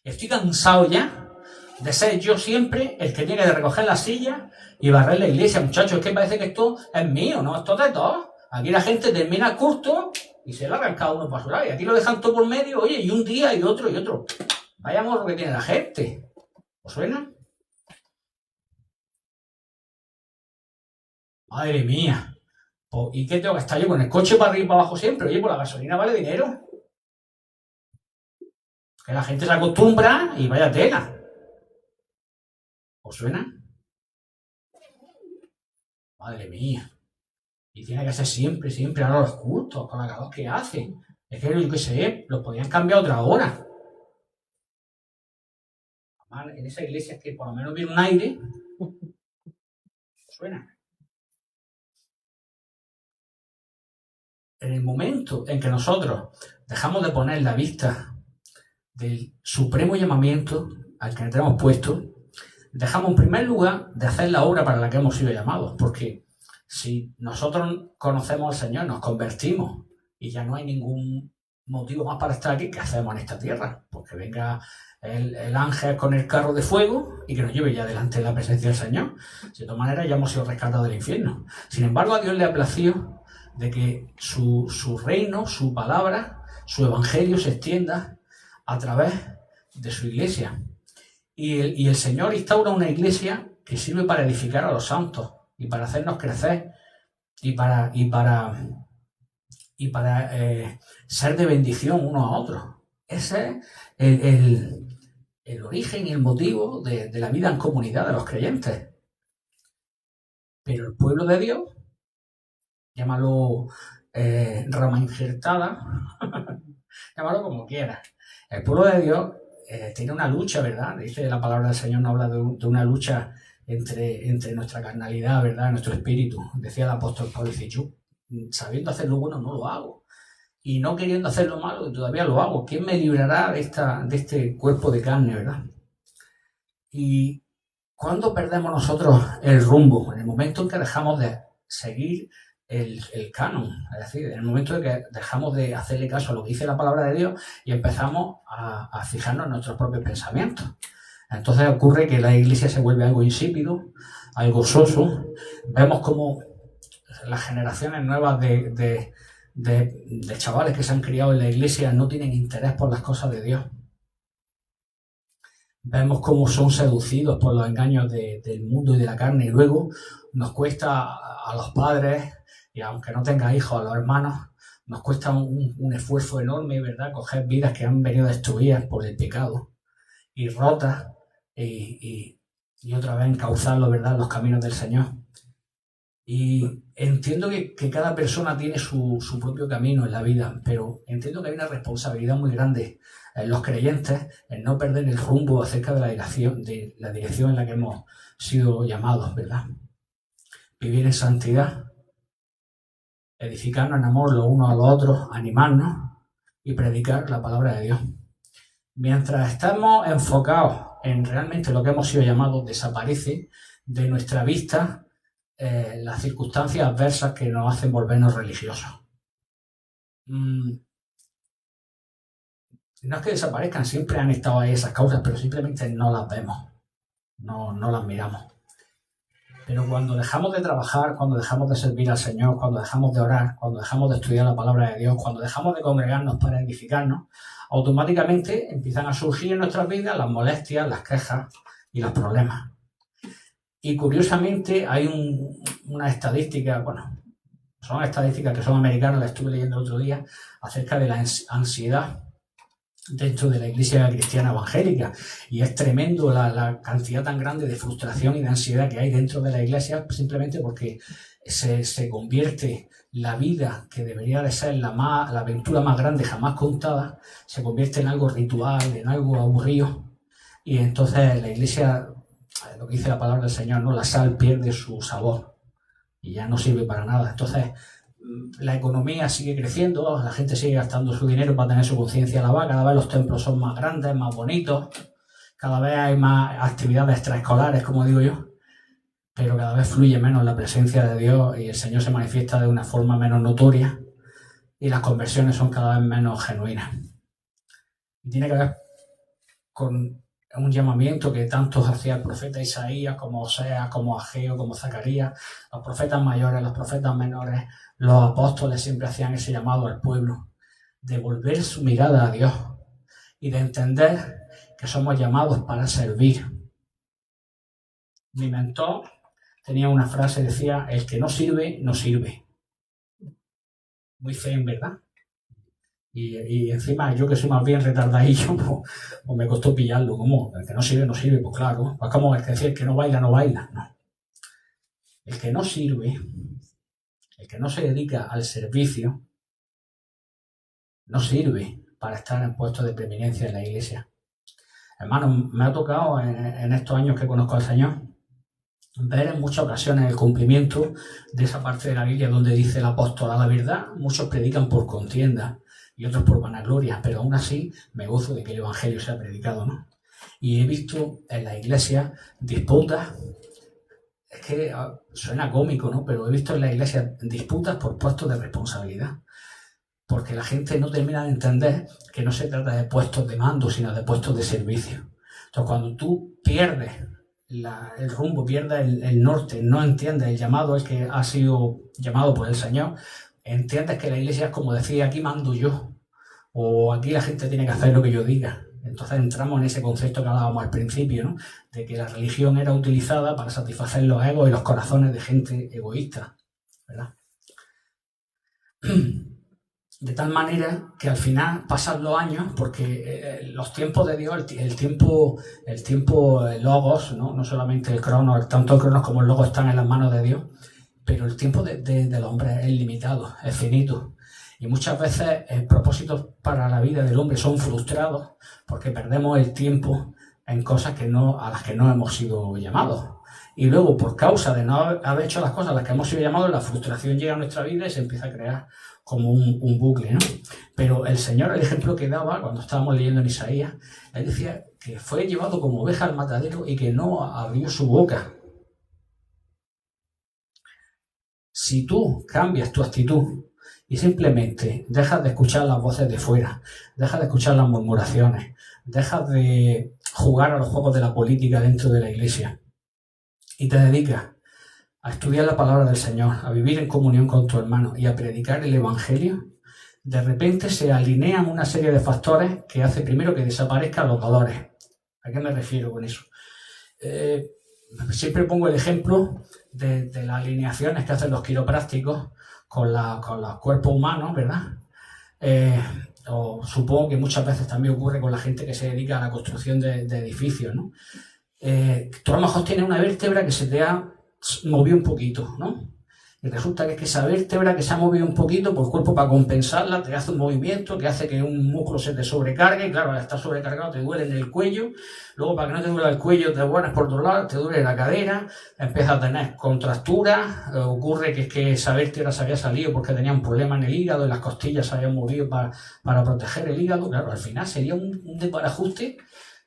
Estoy cansado ya de ser yo siempre el que tiene que recoger la silla y barrer la iglesia, muchachos. Es que parece que esto es mío, ¿no? Esto es de todos. Aquí la gente termina el culto y se lo arranca uno para su lado. Y aquí lo dejan todo por medio, oye, y un día y otro y otro. Vayamos lo que tiene la gente. ¿Os suena? Madre mía. ¿Y qué tengo que estar yo con el coche para arriba y para abajo siempre? Oye, pues la gasolina vale dinero. Que la gente se acostumbra y vaya tela. ¿Os suena? Madre mía. Y tiene que ser siempre ahora los cultos, con la calor que hace. Es que yo qué sé, los podían cambiar a otra hora. Además, en esa iglesia es que por lo menos viene un aire. ¿Os suena? En el momento en que nosotros dejamos de poner la vista del supremo llamamiento al que nos tenemos puesto, dejamos en primer lugar de hacer la obra para la que hemos sido llamados, porque si nosotros conocemos al Señor, nos convertimos y ya no hay ningún motivo más para estar aquí, ¿qué hacemos en esta tierra? Porque venga el ángel con el carro de fuego y que nos lleve ya delante de la presencia del Señor. De todas maneras ya hemos sido rescatados del infierno. Sin embargo, a Dios le ha placido de que su reino, su palabra, su evangelio se extienda a través de su iglesia. Y el Señor instaura una iglesia que sirve para edificar a los santos y para hacernos crecer y para ser de bendición unos a otros. Ese es el origen y el motivo de la vida en comunidad de los creyentes. Pero el pueblo de Dios, llámalo rama injertada, llámalo como quieras. El pueblo de Dios tiene una lucha, ¿verdad? Dice la palabra del Señor, nos habla de una lucha entre nuestra carnalidad, ¿verdad? Nuestro espíritu. Decía el apóstol Pablo, dice, yo sabiendo hacer lo bueno no lo hago. Y no queriendo hacer lo malo todavía lo hago. ¿Quién me librará de este cuerpo de carne, verdad? Y ¿cuándo perdemos nosotros el rumbo? En el momento en que dejamos de seguir el canon, es decir, en el momento en que dejamos de hacerle caso a lo que dice la palabra de Dios y empezamos a fijarnos en nuestros propios pensamientos. Entonces ocurre que la iglesia se vuelve algo insípido, algo soso. Vemos como las generaciones nuevas de chavales que se han criado en la iglesia no tienen interés por las cosas de Dios. Vemos cómo son seducidos por los engaños del mundo y de la carne, y luego nos cuesta a los padres, y aunque no tenga hijos, a los hermanos, nos cuesta un esfuerzo enorme, ¿verdad? Coger vidas que han venido destruidas por el pecado y rotas y otra vez encauzarlo, ¿verdad?, los caminos del Señor. Y entiendo que cada persona tiene su propio camino en la vida, pero entiendo que hay una responsabilidad muy grande en los creyentes en no perder el rumbo acerca de la dirección en la que hemos sido llamados, ¿verdad? Vivir en santidad, edificarnos en amor los unos a los otros, animarnos y predicar la palabra de Dios. Mientras estamos enfocados en realmente lo que hemos sido llamados, desaparece de nuestra vista las circunstancias adversas que nos hacen volvernos religiosos. No es que desaparezcan, siempre han estado ahí esas causas, pero simplemente no las vemos, no las miramos. Pero cuando dejamos de trabajar, cuando dejamos de servir al Señor, cuando dejamos de orar, cuando dejamos de estudiar la palabra de Dios, cuando dejamos de congregarnos para edificarnos, automáticamente empiezan a surgir en nuestras vidas las molestias, las quejas y los problemas. Y curiosamente hay una estadística, bueno, son estadísticas que son americanas, las estuve leyendo el otro día, acerca de la ansiedad dentro de la iglesia cristiana evangélica, y es tremendo la cantidad tan grande de frustración y de ansiedad que hay dentro de la iglesia, simplemente porque se convierte la vida que debería de ser la aventura más grande jamás contada, se convierte en algo ritual, en algo aburrido, y entonces la iglesia, lo que dice la palabra del Señor, ¿no? La sal pierde su sabor y ya no sirve para nada. Entonces la economía sigue creciendo, la gente sigue gastando su dinero para tener su conciencia lavada, cada vez los templos son más grandes, más bonitos, cada vez hay más actividades extraescolares, como digo yo, pero cada vez fluye menos la presencia de Dios y el Señor se manifiesta de una forma menos notoria y las conversiones son cada vez menos genuinas. Y tiene que ver con un llamamiento que tanto hacía el profeta Isaías, como Oseas, como Ageo, como Zacarías, los profetas mayores, los profetas menores, los apóstoles siempre hacían ese llamado al pueblo, de volver su mirada a Dios y de entender que somos llamados para servir. Mi mentor tenía una frase, decía, el que no sirve, no sirve. Muy feo, ¿verdad? Y encima yo que soy más bien retardadillo, pues me costó pillarlo. ¿Cómo? El que no sirve, no sirve. Pues claro, pues como el que decía, el que no baila, no baila. No. El que no sirve, el que no se dedica al servicio, no sirve para estar en puestos de preeminencia en la iglesia. Hermano, me ha tocado en estos años que conozco al Señor ver en muchas ocasiones el cumplimiento de esa parte de la Biblia donde dice el apóstol, a la verdad, muchos predican por contienda y otros por vanagloria, pero aún así me gozo de que el Evangelio sea predicado, ¿no? Y he visto en la iglesia disputas, es que suena cómico, ¿no? Pero he visto en la iglesia disputas por puestos de responsabilidad, porque la gente no termina de entender que no se trata de puestos de mando, sino de puestos de servicio. Entonces, cuando tú pierdes el rumbo, pierdes el norte, no entiendes el llamado, el que ha sido llamado por el Señor, entiendes que la iglesia es como decir, aquí mando yo, o aquí la gente tiene que hacer lo que yo diga. Entonces entramos en ese concepto que hablábamos al principio, ¿no? De que la religión era utilizada para satisfacer los egos y los corazones de gente egoísta, ¿verdad? De tal manera que al final pasan los años, porque los tiempos de Dios, el tiempo logos, ¿no? No solamente el cronos, tanto el cronos como el logos están en las manos de Dios, pero el tiempo del hombre es limitado, es finito. Y muchas veces propósitos para la vida del hombre son frustrados porque perdemos el tiempo en cosas a las que no hemos sido llamados. Y luego, por causa de no haber hecho las cosas a las que hemos sido llamados, la frustración llega a nuestra vida y se empieza a crear como un bucle, ¿no? Pero el Señor, el ejemplo que daba cuando estábamos leyendo en Isaías, él decía que fue llevado como oveja al matadero y que no abrió su boca. Si tú cambias tu actitud y simplemente dejas de escuchar las voces de fuera, dejas de escuchar las murmuraciones, dejas de jugar a los juegos de la política dentro de la iglesia y te dedicas a estudiar la palabra del Señor, a vivir en comunión con tu hermano y a predicar el Evangelio, de repente se alinean una serie de factores que hace primero que desaparezcan los dolores. ¿A qué me refiero con eso? Siempre pongo el ejemplo de las alineaciones que hacen los quiroprácticos con los cuerpos humanos, ¿verdad? O supongo que muchas veces también ocurre con la gente que se dedica a la construcción de edificios, ¿no? Tú a lo mejor tienes una vértebra que se te ha movido un poquito, ¿no? Y resulta que es que esa vértebra que se ha movido un poquito, pues el cuerpo para compensarla te hace un movimiento que hace que un músculo se te sobrecargue, y claro, al estar sobrecargado te duele en el cuello, luego para que no te duele el cuello te pones por otro lado, te duele la cadera, empiezas a tener contracturas, ocurre que es que esa vértebra se había salido porque tenía un problema en el hígado y las costillas se habían movido para proteger el hígado, claro, al final sería un desbarajuste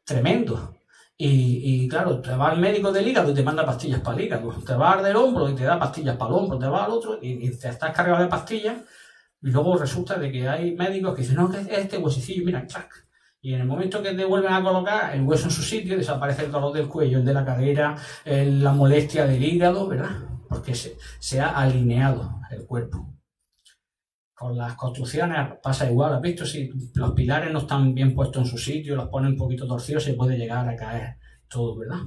tremendo. Y claro, te va al médico del hígado y te manda pastillas para el hígado. Te va al del hombro y te da pastillas para el hombro. Te va al otro y te estás cargado de pastillas. Y luego resulta de que hay médicos que dicen, no, que es este huesecillo, mira, chac. Y en el momento que te vuelven a colocar el hueso en su sitio, desaparece el dolor del cuello, el de la cadera, la molestia del hígado, ¿verdad? Porque se ha alineado el cuerpo. Con las construcciones pasa igual, ¿has visto? Si los pilares no están bien puestos en su sitio, los ponen un poquito torcidos, se puede llegar a caer todo, ¿verdad?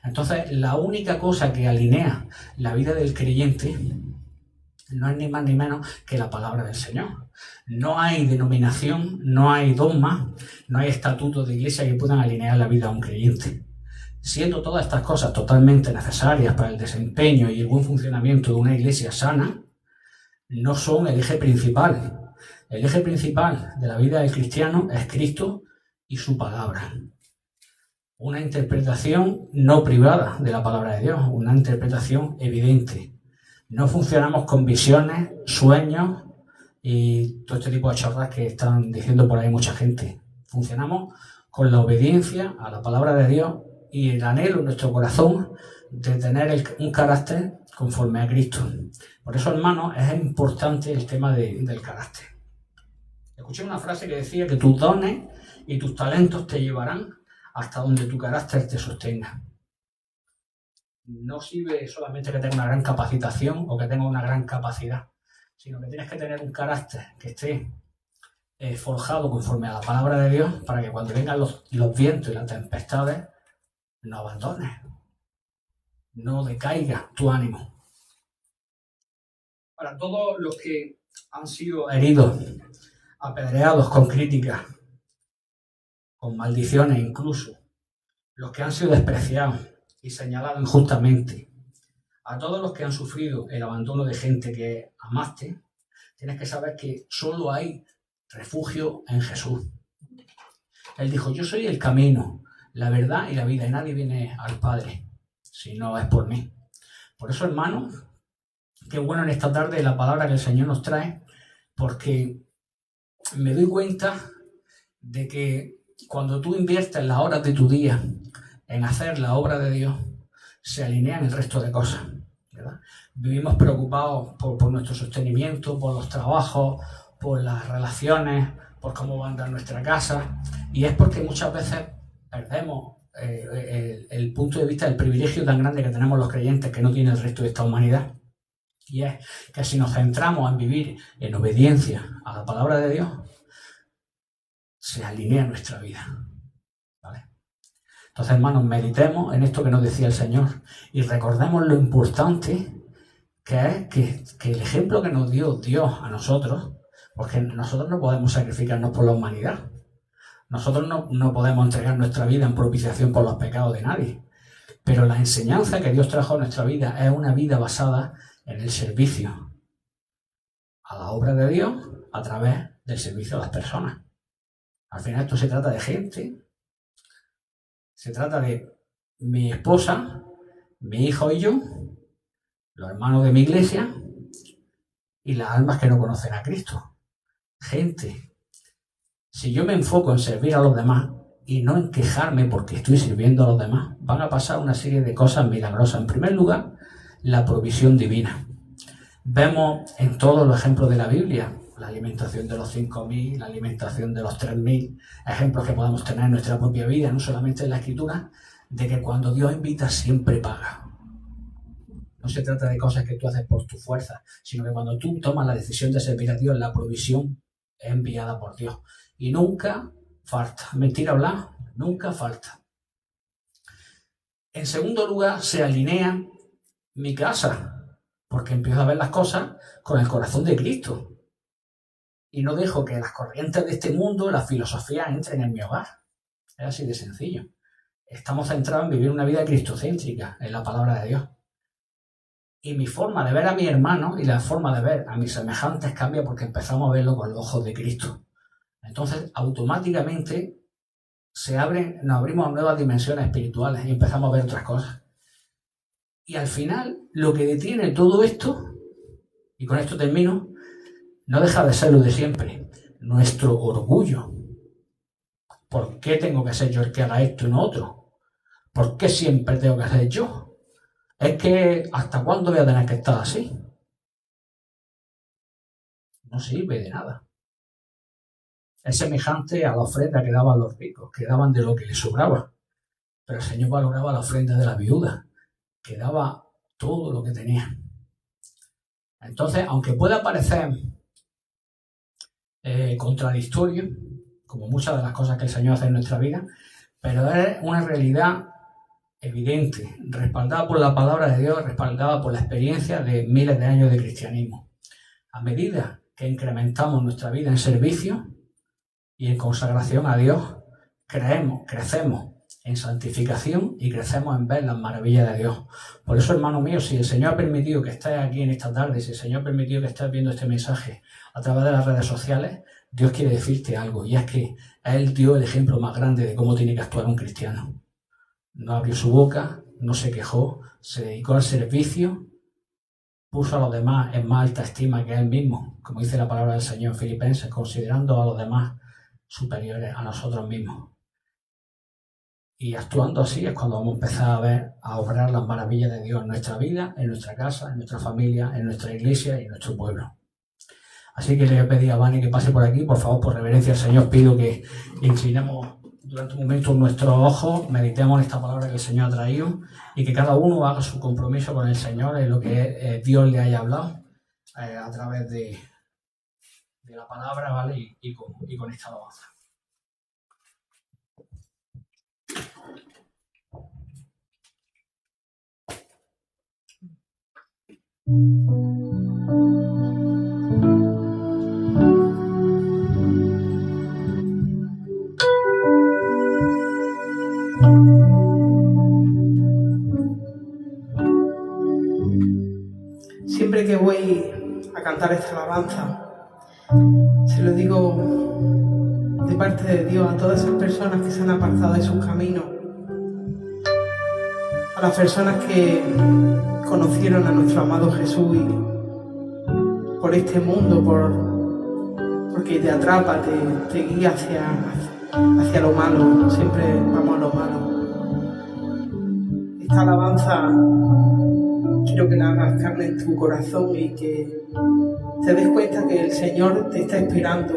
Entonces, la única cosa que alinea la vida del creyente no es ni más ni menos que la palabra del Señor. No hay denominación, no hay dogma, no hay estatutos de iglesia que puedan alinear la vida a un creyente. Siendo todas estas cosas totalmente necesarias para el desempeño y el buen funcionamiento de una iglesia sana, no son el eje principal. El eje principal de la vida del cristiano es Cristo y su palabra. Una interpretación no privada de la palabra de Dios, una interpretación evidente. No funcionamos con visiones, sueños y todo este tipo de chorras que están diciendo por ahí mucha gente. Funcionamos con la obediencia a la palabra de Dios y el anhelo en nuestro corazón de tener un carácter conforme a Cristo. Por eso, hermanos, es importante el tema del carácter. Escuché una frase que decía que tus dones y tus talentos te llevarán hasta donde tu carácter te sostenga. No sirve solamente que tenga una gran capacitación o que tenga una gran capacidad, sino que tienes que tener un carácter que esté forjado conforme a la palabra de Dios para que cuando vengan los vientos y las tempestades no abandones, no decaiga tu ánimo. Para todos los que han sido heridos, apedreados con críticas, con maldiciones incluso, los que han sido despreciados y señalados injustamente, a todos los que han sufrido el abandono de gente que amaste, tienes que saber que solo hay refugio en Jesús. Él dijo, yo soy el camino, la verdad y la vida, y nadie viene al Padre si no es por mí. Por eso, hermanos, qué bueno en esta tarde la palabra que el Señor nos trae, porque me doy cuenta de que cuando tú inviertes las horas de tu día en hacer la obra de Dios, se alinean el resto de cosas, ¿verdad? Vivimos preocupados por nuestro sostenimiento, por los trabajos, por las relaciones, por cómo va a andar nuestra casa, y es porque muchas veces perdemos el punto de vista del privilegio tan grande que tenemos los creyentes que no tiene el resto de esta humanidad. Y es que si nos centramos en vivir en obediencia a la palabra de Dios, se alinea nuestra vida, ¿vale? Entonces, hermanos, meditemos en esto que nos decía el Señor y recordemos lo importante que es que el ejemplo que nos dio Dios a nosotros, porque nosotros no podemos sacrificarnos por la humanidad, nosotros no podemos entregar nuestra vida en propiciación por los pecados de nadie, pero la enseñanza que Dios trajo a nuestra vida es una vida basada en el servicio a la obra de Dios a través del servicio a las personas. Al final esto se trata de gente, se trata de mi esposa, mi hijo y yo, los hermanos de mi iglesia y las almas que no conocen a Cristo. Gente. Si yo me enfoco en servir a los demás y no en quejarme porque estoy sirviendo a los demás, van a pasar una serie de cosas milagrosas. En primer lugar, la provisión divina. Vemos en todos los ejemplos de la Biblia, la alimentación de los 5.000, la alimentación de los 3.000, ejemplos que podemos tener en nuestra propia vida, no solamente en la Escritura, de que cuando Dios invita siempre paga. No se trata de cosas que tú haces por tu fuerza, sino que cuando tú tomas la decisión de servir a Dios, la provisión es enviada por Dios. Y nunca falta. Mentira hablar, nunca falta. En segundo lugar, se alinea mi casa, porque empiezo a ver las cosas con el corazón de Cristo. Y no dejo que las corrientes de este mundo, la filosofía, entren en mi hogar. Es así de sencillo. Estamos centrados en vivir una vida cristocéntrica, en la palabra de Dios. Y mi forma de ver a mi hermano y la forma de ver a mis semejantes cambia porque empezamos a verlo con los ojos de Cristo. Entonces, automáticamente nos abrimos a nuevas dimensiones espirituales y empezamos a ver otras cosas. Y al final, lo que detiene todo esto, y con esto termino, no deja de ser lo de siempre, nuestro orgullo. ¿Por qué tengo que ser yo el que haga esto y no otro? ¿Por qué siempre tengo que ser yo? Es que ¿hasta cuándo voy a tener que estar así? No sirve de nada. Es semejante a la ofrenda que daban los ricos, que daban de lo que les sobraba. Pero el Señor valoraba la ofrenda de la viuda, que daba todo lo que tenía. Entonces, aunque pueda parecer contradictorio, como muchas de las cosas que el Señor hace en nuestra vida, pero es una realidad evidente, respaldada por la palabra de Dios, respaldada por la experiencia de miles de años de cristianismo. A medida que incrementamos nuestra vida en servicio y en consagración a Dios, crecemos en santificación y crecemos en ver las maravillas de Dios. Por eso, hermano mío, si el Señor ha permitido que estés aquí en esta tarde, si el Señor ha permitido que estés viendo este mensaje a través de las redes sociales, Dios quiere decirte algo, y es que Él dio el ejemplo más grande de cómo tiene que actuar un cristiano. No abrió su boca, no se quejó, se dedicó al servicio, puso a los demás en más alta estima que Él mismo, como dice la palabra del Señor en Filipenses, considerando a los demás superiores a nosotros mismos. Y actuando así es cuando vamos a empezar a ver, a obrar las maravillas de Dios en nuestra vida, en nuestra casa, en nuestra familia, en nuestra iglesia y en nuestro pueblo. Así que le voy a pedir a Vani que pase por aquí, por favor, por reverencia al Señor, pido que inclinemos durante un momento nuestros ojos, meditemos en esta palabra que el Señor ha traído y que cada uno haga su compromiso con el Señor en lo que Dios le haya hablado a través de la palabra, ¿vale? Y con esta alabanza. Siempre que voy a cantar esta alabanza, se lo digo de parte de Dios a todas esas personas que se han apartado de sus caminos, a las personas que conocieron a nuestro amado Jesús y por este mundo, porque te atrapa, te guía hacia lo malo, siempre vamos a lo malo. Esta alabanza quiero que la hagas carne en tu corazón y que te des cuenta que el Señor te está esperando.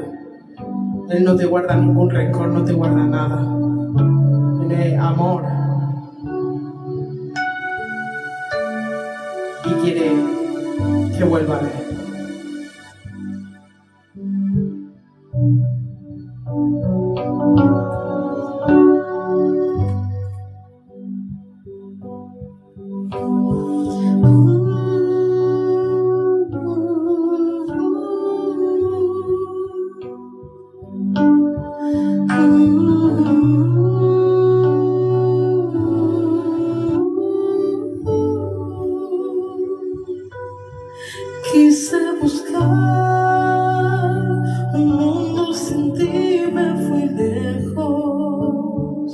Él no te guarda ningún rencor, no te guarda nada. Él es amor. Y quiere que vuelva a ver. Quise buscar un mundo sin ti, me fui lejos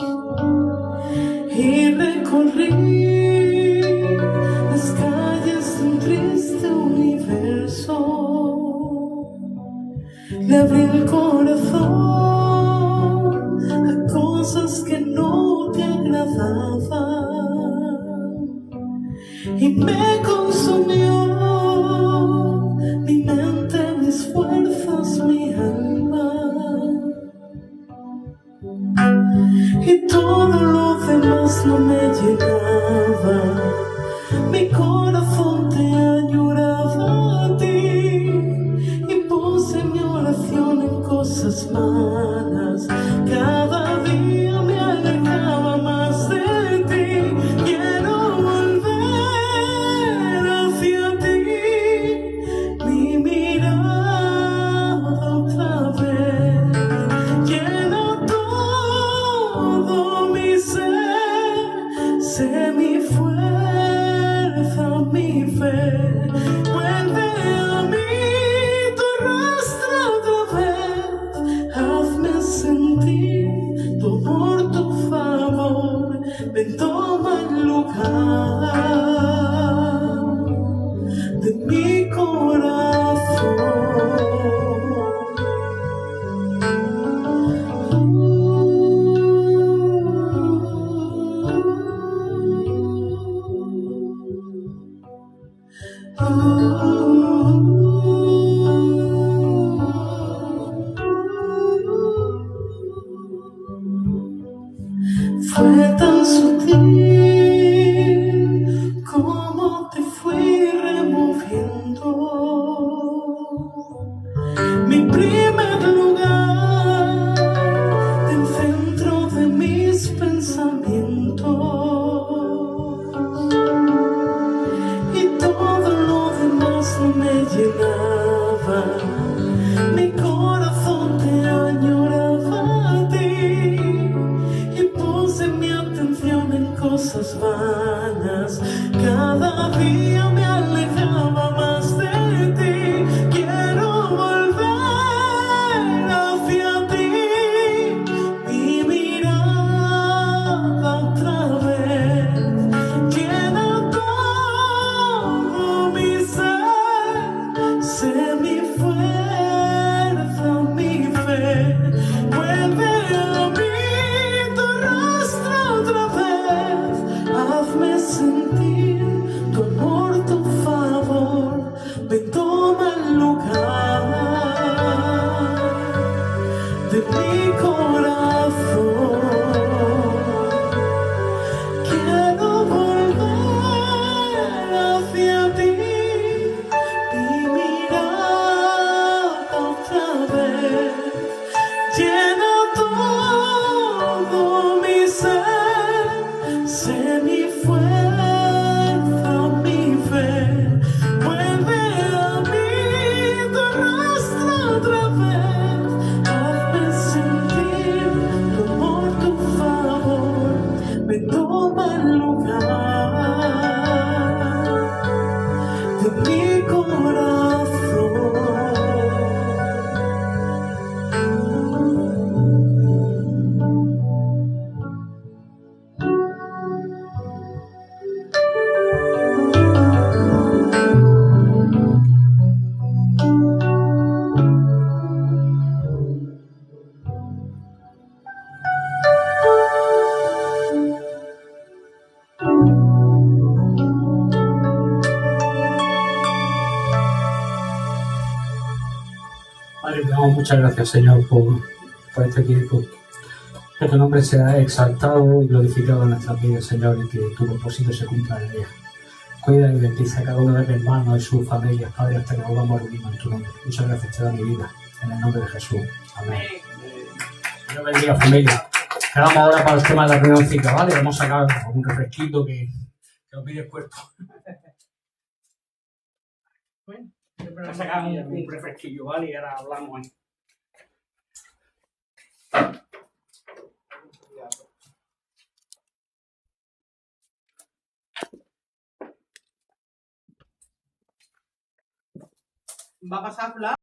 y recorrí las calles de un triste universo. Le abrí el corazón a cosas que no te agradaban y me consumió mi mente, mis fuerzas, mi alma, y todo lo demás no me llenaba. Mi corazón te añoraba a ti y puse mi oración en cosas malas. Cada día me alejaba más de ti. Quiero volver hacia ti, mi mirada otra vez. Llena todo mi ser, sé mi fuerza, mi fe. Vuelve a mí tu rostro otra vez, hazme sentir tu amor, tu favor. Ven, toma el lugar de mi corazón. Fue tan sutil como te fui removiendo. Mi primer lugar, el centro de mis pensamientos. Y todo lo demás no me llenaba. Mi corazón te añoraba a ti. Y puse mi atención en cosas vanas. Cada día me alejaba más de ti. Quiero volver hacia ti. Mi mirada otra vez llena todo mi ser. Sé mi fuerza, mi fe. Vuelve a mí tu rostro otra vez. Hazme sentir tu amor, tu favor. Me toma el lugar de mi corazón. Quiero volver hacia ti. Mi mirada otra vez llena todo mi ser. Sé mi fuerza, mi fe. Vuelve a mí tu rostro otra vez. Hazme sentir tu amor, tu favor. Me toma el lugar de mi corazón. Padre, te damos muchas gracias, Señor, por este tiempo. Que tu nombre sea exaltado y glorificado en nuestras vidas, Señor, y que tu propósito se cumpla en ellas. Cuida y bendice a cada uno de mis hermanos y sus familias, Padre, hasta que nos volvamos a reunir en tu nombre. Muchas gracias te da mi vida, en el nombre de Jesús. Amén. Dios bendiga, familia. Quedamos ahora para el tema de la reunioncita, ¿vale? Vamos a sacar un refresquito que os pide el cuerpo. Vamos a sacar un refresquillo, ¿vale? Y ahora hablamos ahí. Va a pasar Fla.